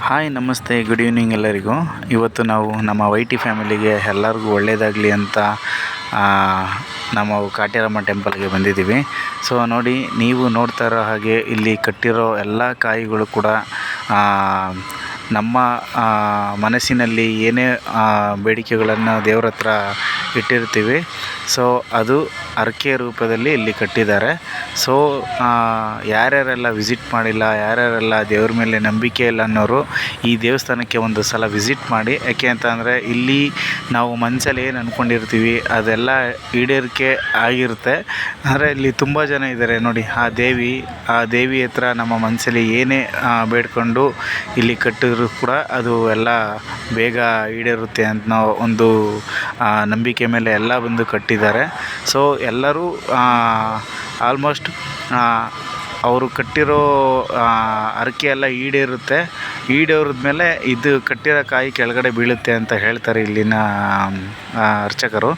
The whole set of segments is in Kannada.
ಹಾಯ್ ನಮಸ್ತೆ ಗುಡ್ ಈವ್ನಿಂಗ್ ಎಲ್ಲರಿಗೂ. ಇವತ್ತು ನಾವು ನಮ್ಮ ವೈಟಿ ಫ್ಯಾಮಿಲಿಗೆ ಎಲ್ಲರಿಗೂ ಒಳ್ಳೆಯದಾಗಲಿ ಅಂತ ನಮ್ಮ ಕಾಟೇರಮ್ಮ ಟೆಂಪಲ್ಗೆ ಬಂದಿದ್ದೀವಿ. ಸೊ ನೋಡಿ, ನೀವು ನೋಡ್ತಾ ಇರೋ ಹಾಗೆ ಇಲ್ಲಿ ಕಟ್ಟಿರೋ ಎಲ್ಲ ಕಾಯಿಗಳು ಕೂಡ ನಮ್ಮ ಮನಸ್ಸಿನಲ್ಲಿ ಏನೇ ಬೇಡಿಕೆಗಳನ್ನು ದೇವ್ರ ಹತ್ರ ಇಟ್ಟಿರ್ತೀವಿ, ಸೊ ಅದು ಹರಕೆ ರೂಪದಲ್ಲಿ ಇಲ್ಲಿ ಕಟ್ಟಿದ್ದಾರೆ. ಸೊ ಯಾರ್ಯಾರೆಲ್ಲ ವಿಸಿಟ್ ಮಾಡಿಲ್ಲ, ಯಾರ್ಯಾರೆಲ್ಲ ದೇವ್ರ ಮೇಲೆ ನಂಬಿಕೆ ಇಲ್ಲ ಅನ್ನೋರು ಈ ದೇವಸ್ಥಾನಕ್ಕೆ ಒಂದು ಸಲ ವಿಸಿಟ್ ಮಾಡಿ. ಯಾಕೆ ಅಂತ ಅಂದರೆ ಇಲ್ಲಿ ನಾವು ಮನಸ್ಸಲ್ಲಿ ಏನು ಅಂದ್ಕೊಂಡಿರ್ತೀವಿ ಅದೆಲ್ಲ ಈಡೇರಿಕೆ ಆಗಿರುತ್ತೆ. ಅಂದರೆ ಇಲ್ಲಿ ತುಂಬ ಜನ ಇದ್ದಾರೆ ನೋಡಿ, ಆ ದೇವಿ ಹತ್ರ ನಮ್ಮ ಮನಸ್ಸಲ್ಲಿ ಏನೇ ಬೇಡ್ಕೊಂಡು ಇಲ್ಲಿ ಕಟ್ಟಿದ್ರು ಕೂಡ ಅದು ಎಲ್ಲ ಬೇಗ ಈಡೇರುತ್ತೆ ಅನ್ನೋ ಒಂದು ನಂಬಿಕೆ ಮೇಲೆ ಎಲ್ಲ ಬಂದು ಕಟ್ಟಿದ್ದಾರೆ. ಸೊ ಎಲ್ಲರೂ ಆಲ್ಮೋಸ್ಟ್ ಅವರು ಕಟ್ಟಿರೋ ಹರಕೆ ಎಲ್ಲ ಈಡೇರಿದ್ಮೇಲೆ ಇದು ಕಟ್ಟಿರೋ ಕಾಯಿ ಕೆಳಗಡೆ ಬೀಳುತ್ತೆ ಅಂತ ಹೇಳ್ತಾರೆ ಇಲ್ಲಿನ ಅರ್ಚಕರು.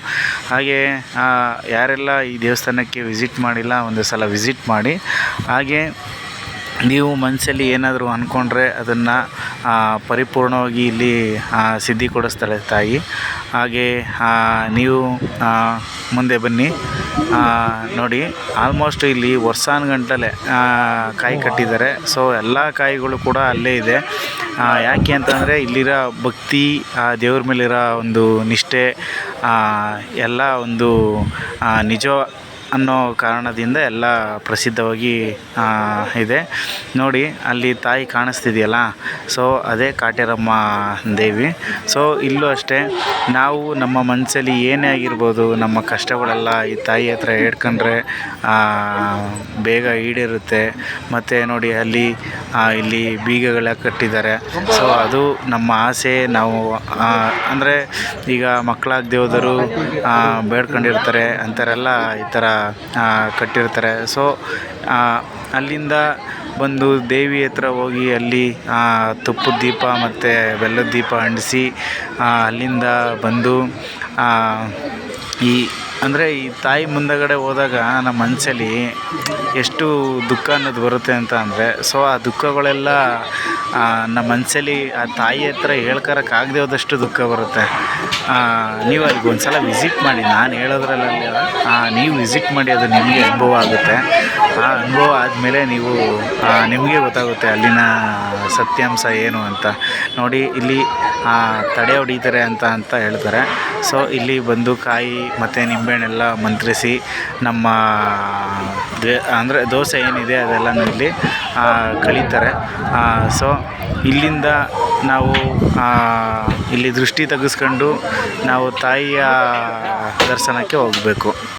ಹಾಗೆ ಯಾರೆಲ್ಲ ಈ ದೇವಸ್ಥಾನಕ್ಕೆ ವಿಸಿಟ್ ಮಾಡಿಲ್ಲ ಒಂದು ಸಲ ವಿಸಿಟ್ ಮಾಡಿ. ಹಾಗೆ ನೀವು ಮನಸ್ಸಲ್ಲಿ ಏನಾದರೂ ಅಂದ್ಕೊಂಡ್ರೆ ಅದನ್ನು ಪರಿಪೂರ್ಣವಾಗಿ ಇಲ್ಲಿ ಸಿದ್ಧಿಗೊಳಿಸ್ತಾಳೆ ತಾಯಿ. ಹಾಗೆ ನೀವು ಮುಂದೆ ಬನ್ನಿ. ನೋಡಿ, ಆಲ್ಮೋಸ್ಟ್ ಇಲ್ಲಿ ವರ್ಷಾನುಗಟ್ಟಲೆ ಕಾಯಿ ಕಟ್ಟಿದ್ದಾರೆ. ಸೊ ಎಲ್ಲ ಕಾಯಿಗಳು ಕೂಡ ಅಲ್ಲೇ ಇದೆ. ಯಾಕೆ ಅಂತಂದರೆ ಇಲ್ಲಿರೋ ಭಕ್ತಿ, ದೇವ್ರ ಮೇಲಿರೋ ಒಂದು ನಿಷ್ಠೆ ಎಲ್ಲ ಒಂದು ನಿಜ ಅನ್ನೋ ಕಾರಣದಿಂದ ಎಲ್ಲ ಪ್ರಸಿದ್ಧವಾಗಿ ಇದೆ. ನೋಡಿ, ಅಲ್ಲಿ ತಾಯಿ ಕಾಣಿಸ್ತಿದೆಯಲ್ಲ, ಸೊ ಅದೇ ಕಾಟೇರಮ್ಮ ದೇವಿ. ಸೊ ಇಲ್ಲೂ ಅಷ್ಟೇ, ನಾವು ನಮ್ಮ ಮನಸ್ಸಲ್ಲಿ ಏನೇ ಆಗಿರ್ಬೋದು, ನಮ್ಮ ಕಷ್ಟಗಳೆಲ್ಲ ಈ ತಾಯಿ ಹತ್ರ ಹೇಳ್ಕೊಂಡ್ರೆ ಬೇಗ ಈಡೇರುತ್ತೆ. ಮತ್ತು ನೋಡಿ, ಇಲ್ಲಿ ಬೀಗಗಳ ಕಟ್ಟಿದ್ದಾರೆ. ಸೊ ಅದು ನಮ್ಮ ಆಸೆ. ನಾವು ಅಂದರೆ ಈಗ ಮಕ್ಕಳಾಗದೆ ಹೋದರೂ ಬೇಡ್ಕೊಂಡಿರ್ತಾರೆ ಅಂತಾರೆಲ್ಲ ಈ ಥರ ಕಟ್ಟಿರ್ತಾರೆ. ಸೊ ಅಲ್ಲಿಂದ ಬಂದು ದೇವಿ ಹತ್ರ ಹೋಗಿ ಅಲ್ಲಿ ತುಪ್ಪದ ದೀಪ ಮತ್ತು ಬೆಲ್ಲದ ದೀಪ ಅಂಟಿಸಿ ಅಲ್ಲಿಂದ ಬಂದು ಈ ತಾಯಿ ಮುಂದಗಡೆ ಹೋದಾಗ ನಮ್ಮ ಮನಸ್ಸಲ್ಲಿ ಎಷ್ಟು ದುಃಖ ಅನ್ನೋದು ಬರುತ್ತೆ ಅಂತ ಅಂದರೆ, ಸೊ ಆ ದುಃಖಗಳೆಲ್ಲ ನಮ್ಮ ಮನಸ್ಸಲ್ಲಿ ಆ ತಾಯಿ ಹತ್ರ ಹೇಳ್ಕೊಳಕ್ಕಾಗದೆ ಹೋದಷ್ಟು ದುಃಖ ಬರುತ್ತೆ. ನೀವು ಅಲ್ಲಿಗೆ ಒಂದು ಸಲ ವಿಸಿಟ್ ಮಾಡಿ. ನಾನು ಹೇಳೋದ್ರಲ್ಲ, ನೀವು ವಿಸಿಟ್ ಮಾಡಿ, ಅದು ನಿಮಗೆ ಅನುಭವ ಆಗುತ್ತೆ. ಆ ಅನುಭವ ಆದಮೇಲೆ ನಿಮಗೆ ಗೊತ್ತಾಗುತ್ತೆ ಅಲ್ಲಿನ ಸತ್ಯಾಂಶ ಏನು ಅಂತ. ನೋಡಿ, ಇಲ್ಲಿ ತಡೆ ಹೊಡಿತಾರೆ ಅಂತ ಹೇಳ್ತಾರೆ. ಸೊ ಇಲ್ಲಿ ಬಂದು ಕಾಯಿ ಮತ್ತು ನಿಂಬೆಹಣ್ಣೆಲ್ಲ ಮಂತ್ರಿಸಿ ನಮ್ಮ ಅಂದರೆ ದೋಸೆ ಏನಿದೆ ಅದೆಲ್ಲನೂ ಇಲ್ಲಿ ಕಳೀತಾರೆ. ಸೊ ಇಲ್ಲಿಂದ ನಾವು ಇಲ್ಲಿ ದೃಷ್ಟಿ ತೆಗೆಸ್ಕೊಂಡು ನಾವು ತಾಯಿಯ ದರ್ಶನಕ್ಕೆ ಹೋಗಬೇಕು.